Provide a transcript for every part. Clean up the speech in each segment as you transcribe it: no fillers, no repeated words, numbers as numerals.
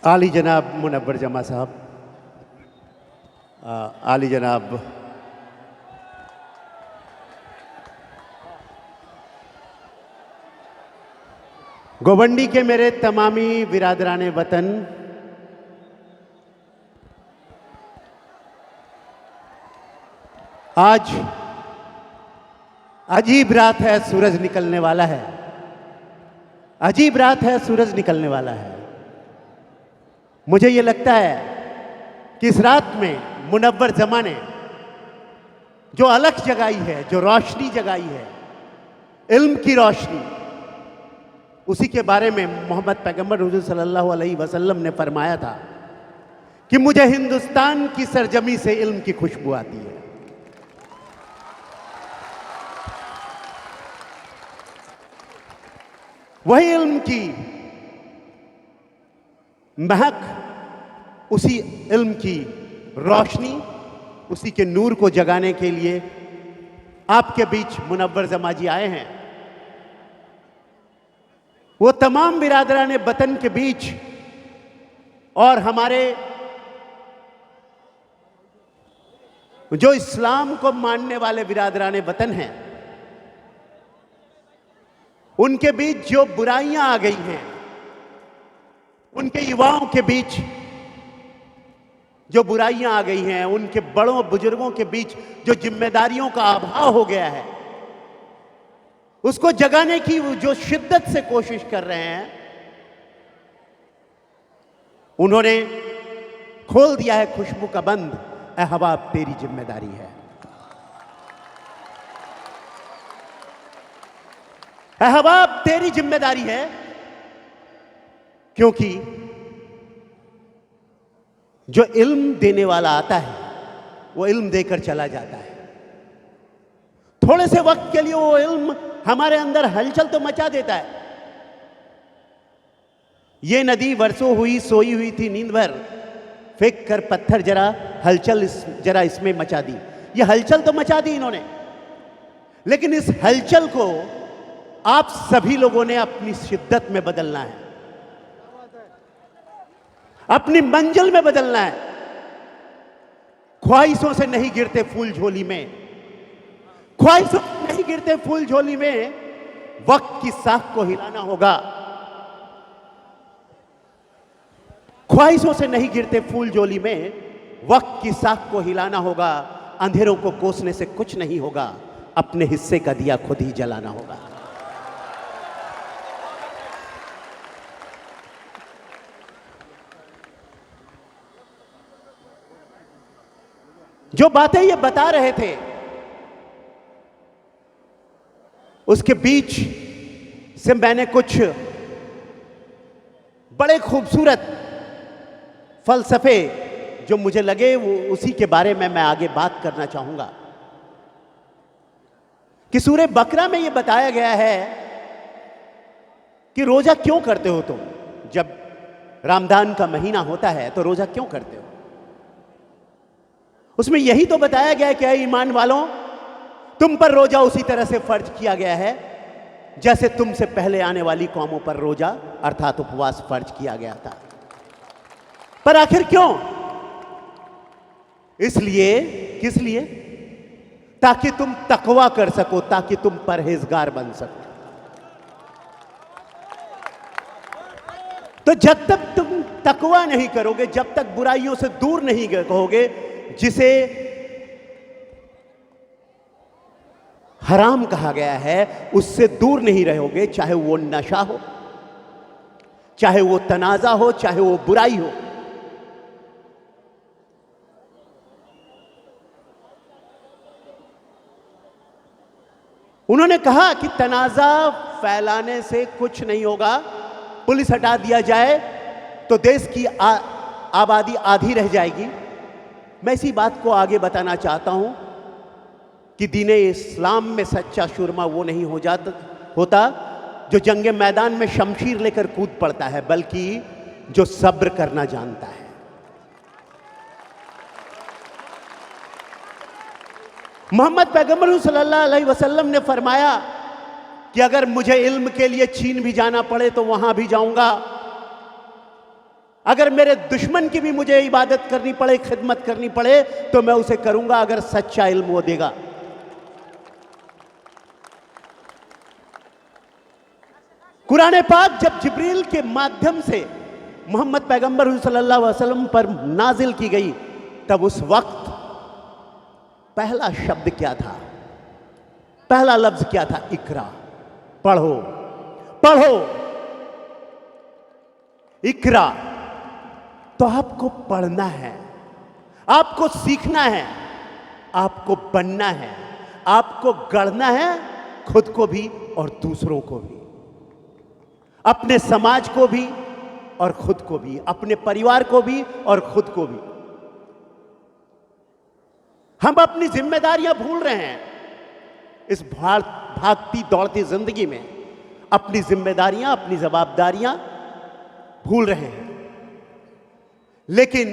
आली जनाब मुनव्वर जमा साहब, आली जनाब गोवंडी के मेरे तमामी बिरादराने वतन, आज अजीब रात है, सूरज निकलने वाला है। अजीब रात है, सूरज निकलने वाला है। मुझे ये लगता है कि इस रात में मुनव्वर जमा ने जो अलख जगाई है, जो रोशनी जगाई है, इल्म की रोशनी, उसी के बारे में मोहम्मद पैगंबर हुजूर सल्लल्लाहु अलैहि वसल्लम ने फरमाया था कि मुझे हिंदुस्तान की सरजमी से इल्म की खुशबू आती है। वही इल्म की महक, उसी इल्म की रोशनी, उसी के नूर को जगाने के लिए आपके बीच मुनव्वर जमा जी आए हैं। वो तमाम बिरादराने वतन के बीच और हमारे जो इस्लाम को मानने वाले बिरादराने वतन हैं, उनके बीच जो बुराइयां आ गई हैं, उनके युवाओं के बीच जो बुराइयां आ गई हैं, उनके बड़ों बुजुर्गों के बीच जो जिम्मेदारियों का अभाव हो गया है, उसको जगाने की जो शिद्दत से कोशिश कर रहे हैं, उन्होंने खोल दिया है खुशबू का बंद। ए हवा अब तेरी जिम्मेदारी है। ए हवा अब तेरी जिम्मेदारी है, क्योंकि जो इल्म देने वाला आता है वो इल्म देकर चला जाता है। थोड़े से वक्त के लिए वो इल्म हमारे अंदर हलचल तो मचा देता है। ये नदी वर्षों हुई सोई हुई थी नींद भर, फेंक कर पत्थर जरा हलचल जरा इसमें मचा दी। ये हलचल तो मचा दी इन्होंने, लेकिन इस हलचल को आप सभी लोगों ने अपनी शिद्दत में बदलना है, अपनी मंजिल में बदलना है। ख्वाहिशों से नहीं गिरते फूल झोली में, ख्वाहिशों से नहीं गिरते फूल झोली में, वक्त की साख को हिलाना होगा। ख्वाहिशों से नहीं गिरते फूल झोली में, वक्त की साख को हिलाना होगा। अंधेरों को कोसने से कुछ नहीं होगा, अपने हिस्से का दिया खुद ही जलाना होगा। जो बातें ये बता रहे थे, उसके बीच से मैंने कुछ बड़े खूबसूरत फलसफे जो मुझे लगे, वो उसी के बारे में मैं आगे बात करना चाहूंगा। कि सूरह बकरा में ये बताया गया है कि रोजा क्यों करते हो तुम? जब रमजान का महीना होता है तो रोजा क्यों करते हो? उसमें यही तो बताया गया है कि ईमान वालों, तुम पर रोजा उसी तरह से फर्ज किया गया है जैसे तुमसे पहले आने वाली कौमों पर रोजा अर्थात उपवास फर्ज किया गया था। पर आखिर क्यों? इसलिए, किस लिए? ताकि तुम तकवा कर सको, ताकि तुम परहेजगार बन सको। तो जब तक तुम तकवा नहीं करोगे, जब तक बुराइयों से दूर नहीं कहोगे, जिसे हराम कहा गया है, उससे दूर नहीं रहोगे, चाहे वो नशा हो, चाहे वो तनाजा हो, चाहे वो बुराई हो। उन्होंने कहा कि तनाजा फैलाने से कुछ नहीं होगा, पुलिस हटा दिया जाए तो देश की आबादी आधी रह जाएगी। मैं इसी बात को आगे बताना चाहता हूं कि दीने इस्लाम में सच्चा शुरमा वो नहीं होता जो जंगे मैदान में शमशीर लेकर कूद पड़ता है, बल्कि जो सब्र करना जानता है। मोहम्मद पैगंबर सल्लल्लाहु अलैहि वसल्लम ने फरमाया कि अगर मुझे इल्म के लिए चीन भी जाना पड़े तो वहां भी जाऊंगा, अगर मेरे दुश्मन की भी मुझे इबादत करनी पड़े, खिदमत करनी पड़े, तो मैं उसे करूंगा अगर सच्चा इल्म वो देगा। कुरान पाक जब जिब्रील के माध्यम से मोहम्मद पैगंबर सल्लल्लाहु अलैहि वसल्लम पर नाजिल की गई, तब उस वक्त पहला शब्द क्या था, पहला लफ्ज क्या था? इकरा, पढ़ो, पढ़ो, इकरा। तो आपको पढ़ना है, आपको सीखना है, आपको बनना है, आपको गढ़ना है, खुद को भी और दूसरों को भी, अपने समाज को भी और खुद को भी, अपने परिवार को भी और खुद को भी। हम अपनी जिम्मेदारियां भूल रहे हैं इस भागती दौड़ती जिंदगी में, अपनी जिम्मेदारियां, अपनी जवाबदारियां भूल रहे हैं। लेकिन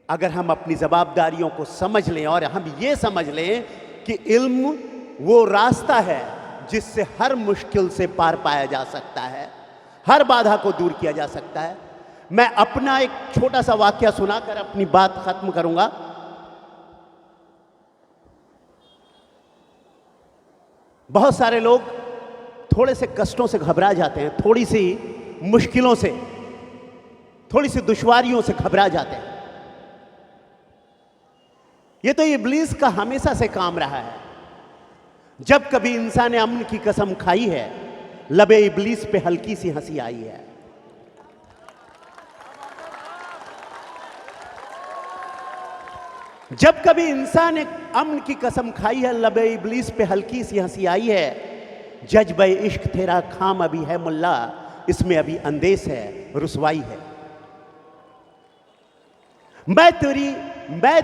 अगर हम अपनी जवाबदारियों को समझ लें और हम ये समझ लें कि इल्म वो रास्ता है जिससे हर मुश्किल से पार पाया जा सकता है, हर बाधा को दूर किया जा सकता है। मैं अपना एक छोटा सा वाकया सुनाकर अपनी बात खत्म करूंगा। बहुत सारे लोग थोड़े से कष्टों से घबरा जाते हैं, थोड़ी सी मुश्किलों से, थोड़ी सी दुश्वारियों से घबरा जाते हैं। ये तो इब्लीस का हमेशा से काम रहा है। जब कभी इंसान ने अमन की कसम खाई है, लबे इब्लीस पे हल्की सी हंसी आई है। जब कभी इंसान ने अमन की कसम खाई है, लबे इब्लीस पे हल्की सी हंसी आई है। जज्बे इश्क तेरा खाम अभी है मुल्ला, इसमें अभी अंदेश है, रुसवाई है। मैं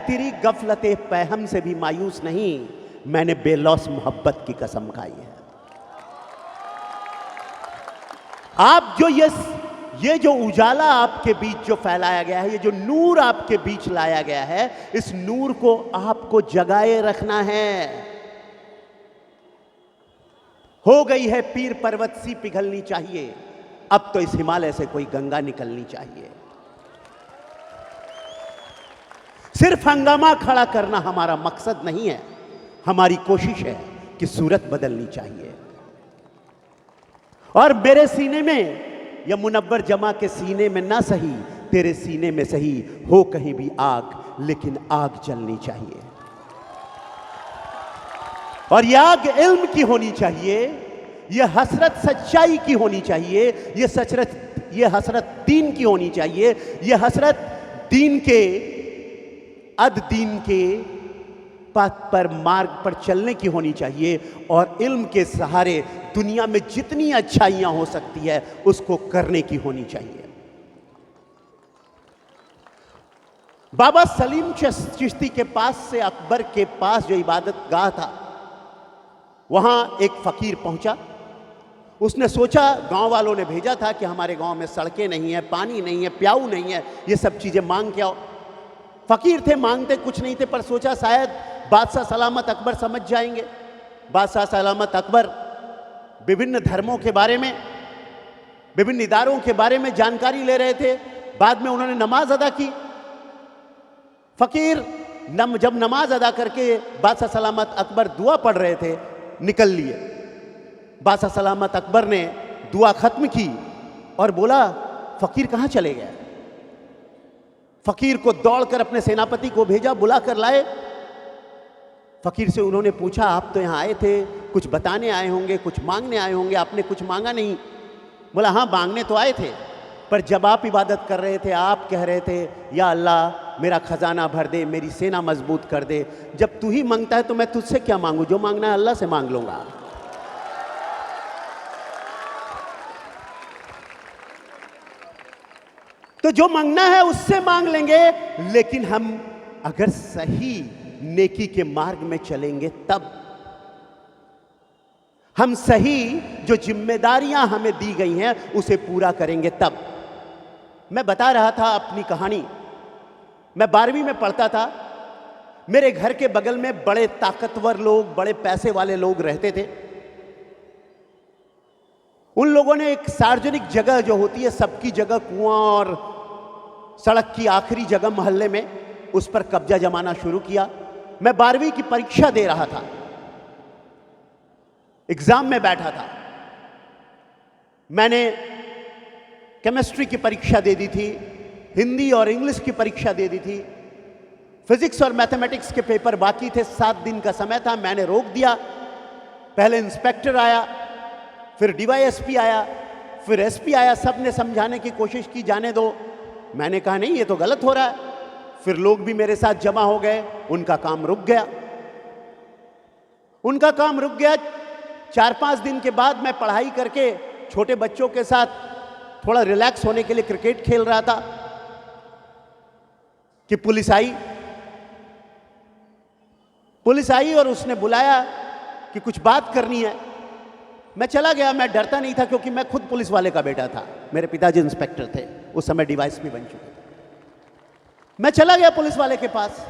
तेरी गफलते पैहम से भी मायूस नहीं, मैंने बेलौस मोहब्बत की कसम खाई है। आप जो ये जो उजाला आपके बीच जो फैलाया गया है, ये जो नूर आपके बीच लाया गया है, इस नूर को आपको जगाए रखना है। हो गई है पीर पर्वत सी पिघलनी चाहिए, अब तो इस हिमालय से कोई गंगा निकलनी चाहिए। सिर्फ हंगामा खड़ा करना हमारा मकसद नहीं है, हमारी कोशिश है कि सूरत बदलनी चाहिए। और मेरे सीने में या मुनव्वर जमा के सीने में ना सही, तेरे सीने में सही हो कहीं भी आग, लेकिन आग जलनी चाहिए। और यह आग इल्म की होनी चाहिए, यह हसरत सच्चाई की होनी चाहिए, यह हसरत दीन की होनी चाहिए, यह हसरत दीन के अद दीन के पथ पर, मार्ग पर चलने की होनी चाहिए। और इल्म के सहारे दुनिया में जितनी अच्छाइयां हो सकती है उसको करने की होनी चाहिए। बाबा सलीम चिश्ती के पास से अकबर के पास जो इबादत गाह था, वहां एक फकीर पहुंचा। उसने सोचा, गांव वालों ने भेजा था कि हमारे गांव में सड़कें नहीं है, पानी नहीं है, प्याऊ नहीं है, ये सब चीजें मांग के आओ। फकीर थे, मांगते कुछ नहीं थे, पर सोचा शायद बादशाह सलामत अकबर समझ जाएंगे। बादशाह सलामत अकबर विभिन्न धर्मों के बारे में, विभिन्न इदारों के बारे में जानकारी ले रहे थे। बाद में उन्होंने नमाज अदा की। फकीर जब नमाज अदा करके बादशाह सलामत अकबर दुआ पढ़ रहे थे, निकल लिए। बादशाह सलामत अकबर ने दुआ खत्म की और बोला, फकीर कहां चले गए? फकीर को दौड़कर अपने सेनापति को भेजा, बुला कर लाए। फकीर से उन्होंने पूछा, आप तो यहां आए थे, कुछ बताने आए होंगे, कुछ मांगने आए होंगे, आपने कुछ मांगा नहीं। बोला, हाँ मांगने तो आए थे, पर जब आप इबादत कर रहे थे, आप कह रहे थे, या अल्लाह मेरा खजाना भर दे, मेरी सेना मजबूत कर दे। जब तू ही मांगता है तो मैं तुझसे क्या मांगू? जो मांगना है अल्लाह से मांग लूंगा। तो जो मांगना है उससे मांग लेंगे, लेकिन हम अगर सही नेकी के मार्ग में चलेंगे तब, हम सही जो जिम्मेदारियां हमें दी गई हैं उसे पूरा करेंगे तब। मैं बता रहा था अपनी कहानी। मैं 12वीं में पढ़ता था। मेरे घर के बगल में बड़े ताकतवर लोग, बड़े पैसे वाले लोग रहते थे। उन लोगों ने एक सार्वजनिक जगह जो होती है, सबकी जगह, कुआं और सड़क की आखिरी जगह मोहल्ले में, उस पर कब्जा जमाना शुरू किया। मैं 12वीं की परीक्षा दे रहा था, एग्जाम में बैठा था। मैंने केमिस्ट्री की परीक्षा दे दी थी, हिंदी और इंग्लिश की परीक्षा दे दी थी, फिजिक्स और मैथमेटिक्स के पेपर बाकी थे। 7 दिन का समय था, मैंने रोक दिया। पहले इंस्पेक्टर आया, फिर डीवाईएसपी आया, फिर एसपी आया। सबने समझाने की कोशिश की, जाने दो। मैंने कहा नहीं, ये तो गलत हो रहा है। फिर लोग भी मेरे साथ जमा हो गए, उनका काम रुक गया। उनका काम रुक गया। 4-5 दिन के बाद मैं पढ़ाई करके छोटे बच्चों के साथ थोड़ा रिलैक्स होने के लिए क्रिकेट खेल रहा था कि पुलिस आई। पुलिस आई और उसने बुलाया कि कुछ बात करनी है। मैं चला गया। मैं डरता नहीं था क्योंकि मैं खुद पुलिस वाले का बेटा था। मेरे पिताजी इंस्पेक्टर थे, उस समय डीवाईएसपी बन चुके थे। मैं चला गया पुलिस वाले के पास।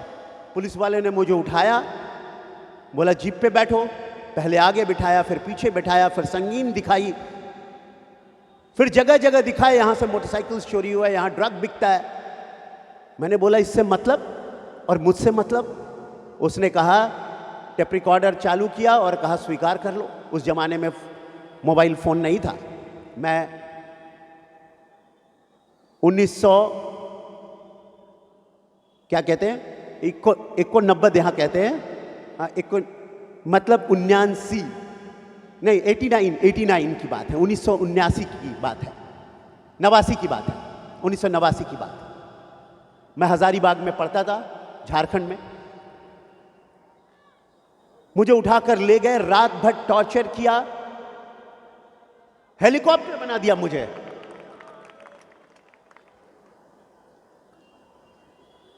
पुलिस वाले ने मुझे उठाया, बोला जीप पे बैठो। पहले आगे बिठाया, फिर पीछे बिठाया, फिर संगीन दिखाई, फिर जगह जगह दिखाए, यहां से मोटरसाइकिल चोरी हुआ है, यहां ड्रग बिकता है। मैंने बोला इससे मतलब और मुझसे मतलब? उसने कहा, टेप रिकॉर्डर चालू किया और कहा स्वीकार कर लो। उस जमाने में मोबाइल फोन नहीं था। मैं 1900 क्या कहते हैं, 1990 यहां कहते हैं, मतलब 79 नहीं, 89 की बात है, 1979 की बात है, 89 की बात है, 1989 की बात है। मैं हजारीबाग में पढ़ता था, झारखंड में। मुझे उठाकर ले गए, रात भर टॉर्चर किया, हेलीकॉप्टर बना दिया मुझे।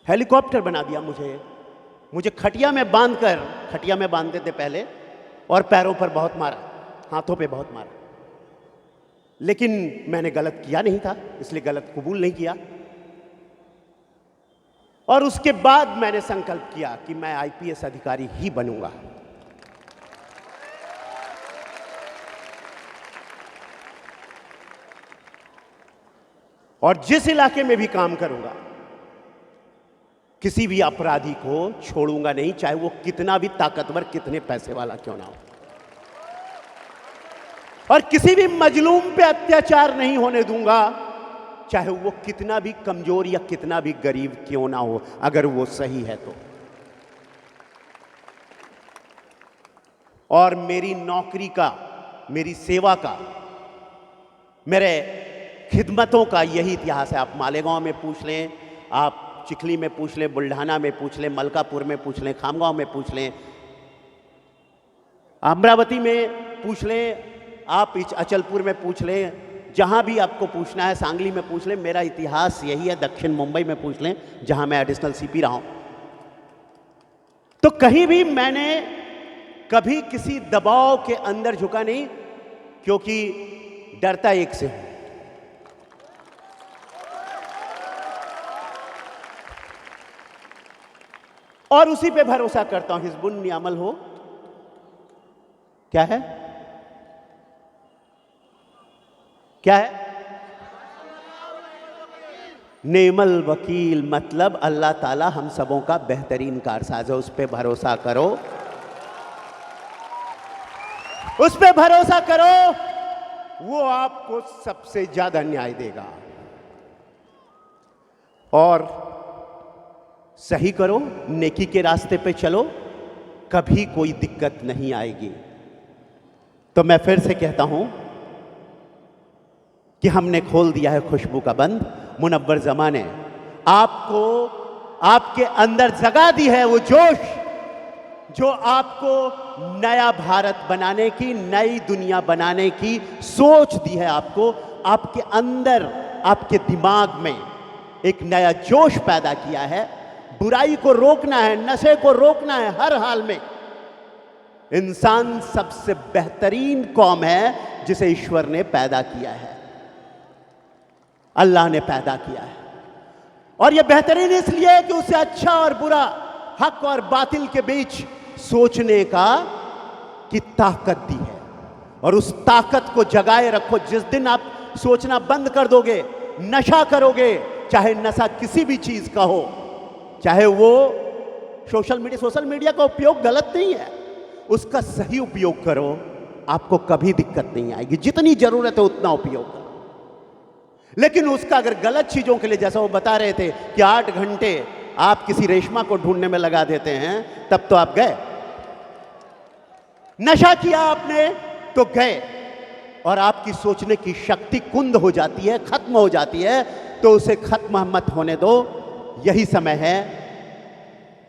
हेलीकॉप्टर बना दिया मुझे खटिया में बांधकर, खटिया में बांधते थे पहले, और पैरों पर बहुत मारा, हाथों पे बहुत मारा। लेकिन मैंने गलत किया नहीं था, इसलिए गलत कबूल नहीं किया। और उसके बाद मैंने संकल्प किया कि मैं आईपीएस अधिकारी ही बनूंगा। और जिस इलाके में भी काम करूंगा, किसी भी अपराधी को छोड़ूंगा नहीं, चाहे वो कितना भी ताकतवर, कितने पैसे वाला क्यों ना हो। और किसी भी मजलूम पे अत्याचार नहीं होने दूंगा, चाहे वो कितना भी कमजोर या कितना भी गरीब क्यों ना हो, अगर वो सही है तो। और मेरी नौकरी का, मेरी सेवा का, मेरे खिदमतों का यही इतिहास है। आप मालेगांव में पूछ लें, आप चिखली में पूछ लें, बुल्ढाना में पूछ लें, मलकापुर में पूछ लें, खामगांव में पूछ लें, अमरावती में पूछ लें, आप अचलपुर में पूछ लें, जहां भी आपको पूछना है, सांगली में पूछ लें, मेरा इतिहास यही है। दक्षिण मुंबई में पूछ लें, जहां मैं एडिशनल सीपी रहा हूं। तो कहीं भी मैंने कभी किसी दबाव के अंदर झुका नहीं, क्योंकि डरता एक से हूं। और उसी पे भरोसा करता हूं। हिजबुल नियामल हो, क्या है, क्या है, नेमल वकील, मतलब अल्लाह ताला हम सबों का बेहतरीन कारसाज है। उस पे भरोसा करो, उस पे भरोसा करो, वो आपको सबसे ज्यादा न्याय देगा। और सही करो, नेकी के रास्ते पे चलो, कभी कोई दिक्कत नहीं आएगी। तो मैं फिर से कहता हूं कि हमने खोल दिया है खुशबू का बंद। मुनव्वर जमां ने आपको, आपके अंदर जगा दी है वो जोश जो आपको नया भारत बनाने की, नई दुनिया बनाने की सोच दी है। आपको, आपके अंदर, आपके दिमाग में एक नया जोश पैदा किया है। बुराई को रोकना है, नशे को रोकना है हर हाल में। इंसान सबसे बेहतरीन कौम है जिसे ईश्वर ने पैदा किया है, अल्लाह ने पैदा किया है। और यह बेहतरीन इसलिए है कि उसे अच्छा और बुरा, हक और बातिल के बीच सोचने का की ताकत दी है। और उस ताकत को जगाए रखो। जिस दिन आप सोचना बंद कर दोगे, नशा करोगे, चाहे नशा किसी भी चीज का हो, चाहे वो सोशल मीडिया का उपयोग गलत नहीं है, उसका सही उपयोग करो, आपको कभी दिक्कत नहीं आएगी। जितनी जरूरत है उतना उपयोग करो। लेकिन उसका अगर गलत चीजों के लिए, जैसा वो बता रहे थे कि 8 घंटे आप किसी रेशमा को ढूंढने में लगा देते हैं, तब तो आप गए। नशा किया आपने तो गए, और आपकी सोचने की शक्ति कुंद हो जाती है, खत्म हो जाती है। तो उसे खत्म मत होने दो। यही समय है,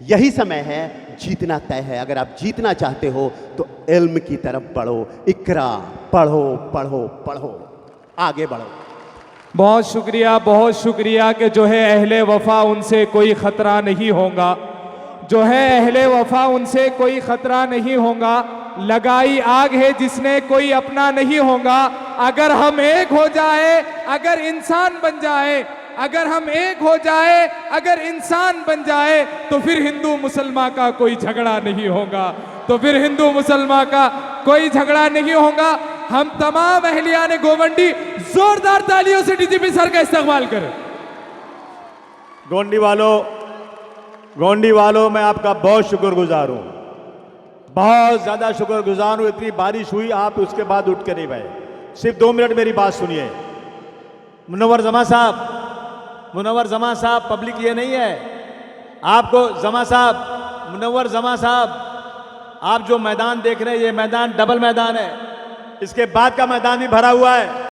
यही समय है, जीतना तय है। अगर आप जीतना चाहते हो तो इल्म की तरफ बढ़ो, इकरा, पढ़ो पढ़ो पढ़ो, आगे बढ़ो। बहुत शुक्रिया कि जो है अहले वफा उनसे कोई ख़तरा नहीं होगा, जो है अहले वफा उनसे कोई ख़तरा नहीं होगा। लगाई आग है जिसने कोई अपना नहीं होगा। अगर हम एक हो जाए, अगर इंसान बन जाए, अगर हम एक हो जाए, अगर इंसान बन जाए, तो फिर हिंदू मुसलमान का कोई झगड़ा नहीं होगा, तो फिर हिंदू मुसलमान का कोई झगड़ा नहीं होगा। हम तमाम अहलियाने गोवंडी जोरदार तालियों से डीजीपी सर का इस्तकबाल करें। गोंडी वालों मैं आपका बहुत शुक्रगुजार हूं, बहुत ज्यादा शुक्रगुजार हूं। इतनी बारिश हुई, आप उसके बाद उठ के नहीं गए। सिर्फ 2 मिनट मेरी बात सुनिए। मुनव्वर जमा साहब, पब्लिक ये नहीं है आपको। मुनव्वर जमा साहब, आप जो मैदान देख रहे हैं, ये मैदान डबल मैदान है, इसके बाद का मैदान भी भरा हुआ है।